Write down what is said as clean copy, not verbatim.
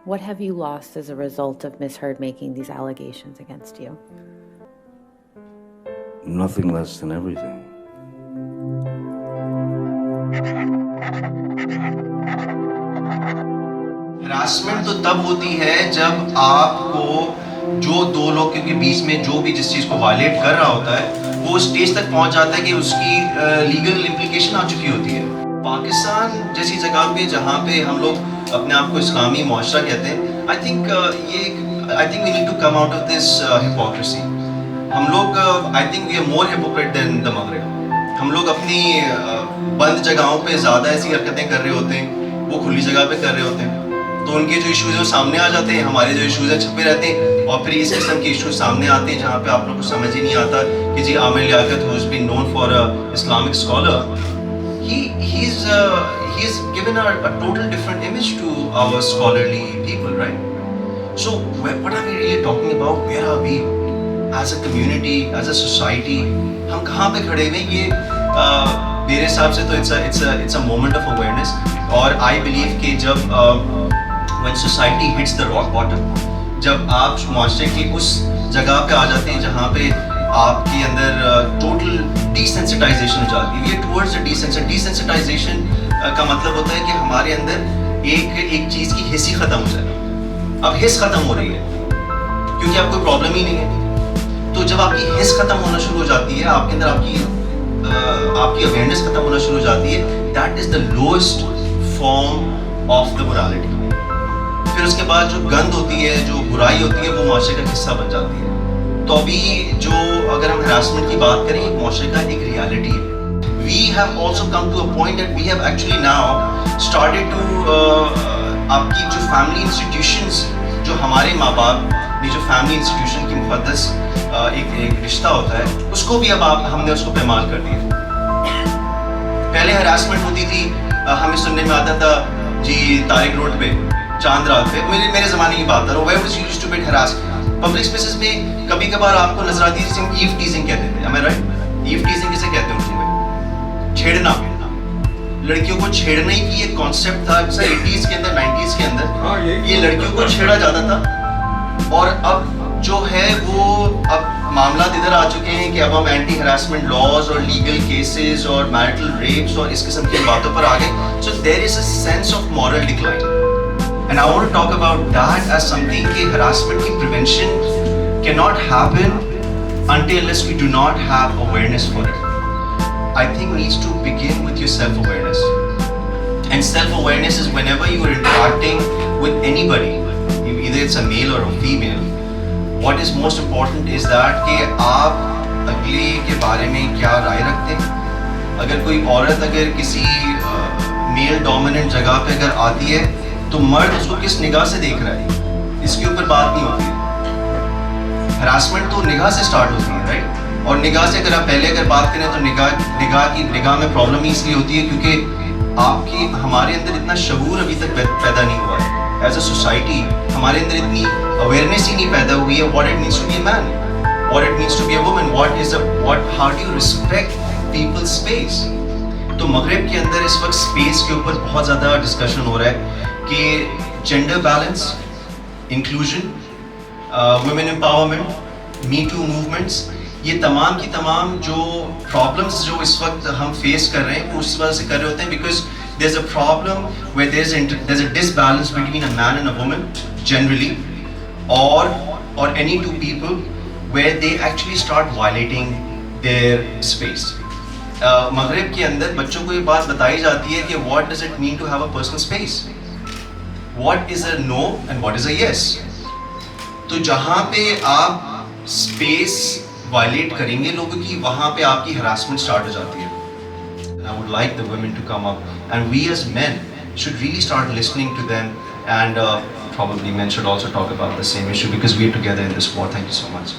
What have you lost as a result of Ms. Heard making these allegations against you? Nothing less than everything. Harassment तो तब होती है जब आपको जो दो लोग के बीच में जो भी जिस चीज़ को वायलेट कर रहा होता है वो स्टेज तक पहुंच जाता है कि उसकी लीगल इम्प्लीकेशन आ चुकी होती है। पाकिस्तान जैसी जगह पे जहाँ पे हम लोग अपने आप को इस्लामी मुआशरा कहते हैं, I think we need to come out of this hypocrisy. हम लोग I think we are more hypocrite than the मगरिब। हम लोग अपनी बंद जगहों पे ज़्यादा ऐसी हरकतें कर रहे होते हैं, वो खुली जगह पे कर रहे होते हैं, तो उनके जो इश्यूज़ है सामने आ जाते हैं, हमारे जो इश्यूज़ हैं छुपे रहते हैं, और फिर इस किस्म के इश्यूज सामने आते हैं जहाँ पे आप लोग को समझ ही नहीं आता कि जी Aamir Liaquat who has been known for a Islamic scholar, he's given a total different image to our scholarly people, right? So what are we really talking about? Where are we as a community, as a society? हम कहाँ पे खड़े हैं? ये मेरे हिसाब से तो it's a moment of awareness, और I believe कि जब when society hits the rock bottom, जब आप मुआशरे की उस जगह पे आ जाते हैं जहाँ पे आपके अंदर टोटल डिसेंसिटाइजेशन हो जाती है, ये टुवर्ड्स डिसेंसिटाइजेशन का मतलब होता है कि हमारे अंदर एक चीज़ की हिस्सी ख़त्म हो जाए। अब हिस्स ख़त्म हो रही है क्योंकि अब कोई प्रॉब्लम ही नहीं है, तो जब आपकी हिस्स ख़त्म होना शुरू हो जाती है, आपके अंदर आपकी अवेयरनेस ख़त्म होना शुरू हो जाती है, that is the lowest form of the morality. फिर उसके बाद जो गंद होती है, जो बुराई होती है, वो मुआशरे का हिस्सा बन जाती है। तो अभी जो अगर हम हरासमेंट की बात करें, मुआशरे का एक रियलिटी है। We have also come to a point that we have actually now started to आपकी जो फैमिली इंस्टीट्यूशंस, जो हमारे माँ बाप ने जो फैमिली इंस्टीट्यूशन की मुक़द्दस एक रिश्ता होता है, उसको भी अब हमने उसको पैमाल कर दिया। पहले हरासमेंट होती थी, हमें सुनने में आता था जी तारिक रोड पे चांद रात पे, मेरे ज़माने की बात है, where was you used to get harassed? Public spaces में कभी कभार आपको नजर आती है, जिसे हम ईव टीजिंग कहते थे, am I right? Eve teasing किसे कहते हैं उर्दू में? छेड़ना, लड़कियों को छेड़ने की एक कॉन्सेप्ट था 80s के अंदर, 90s के अंदर, ये लड़कियों को छेड़ा जाता था। और अब जो है वो अब मामला इधर आ चुके हैं कि अब हम एंटी हरासमेंट लॉज और लीगल केसेस और मैरिटल रेप्स और इस किस्म की बातों पर आ गए। So there is a sense of moral decline, and I want to talk about that as something कि harassment की prevention cannot happen until unless we do not have awareness for it. I think needs to begin with your self-awareness, and self-awareness is whenever you are interacting with anybody, either it's a male or a female, what is most important is that कि आप अगले के बारे में क्या राय रखते हैं। अगर कोई औरत अगर किसी मेल डोमिनेंट जगह पे अगर आती है, तो मर्द उसको किस निगाह से देख रहा है, इसके ऊपर बात नहीं होती है। हरासमेंट तो निगाह से स्टार्ट होती है, राइट? और निगाह से अगर आप पहले अगर बात करें तो निगाह में प्रॉब्लम इसलिए होती है क्योंकि हमारे अंदर इतना शऊर अभी तक पैदा नहीं हुआ है। एज अ सोसाइटी हमारे अंदर इतनी अवेयरनेस ही नहीं पैदा हुई है what it means to be a man, what it means to be a woman, how do you respect people's space. तो मगरिब के अंदर इस वक्त स्पेस के ऊपर बहुत ज़्यादा डिस्कशन हो रहा है कि gender balance, inclusion, women empowerment, me too movements, ये तमाम की तमाम जो प्रॉब्लम्स जो इस वक्त हम फेस कर रहे हैं उस वजह से कर रहे होते हैं because there is a problem where there is a disbalance between a man and a woman generally, और any two people where they actually start violating their space. मगरिब के अंदर बच्चों को ये बात बताई जाती है कि what does it mean to have a personal space, what is a no and what is a yes. तो जहाँ पे आप स्पेस वायलेट करेंगे लोगों की, वहाँ पे आपकी हरासमेंट स्टार्ट हो जाती है। I would like the women to come up, and we as men should really start listening to them, and probably men should also talk about the same issue because we are together in this war. Thank you so much.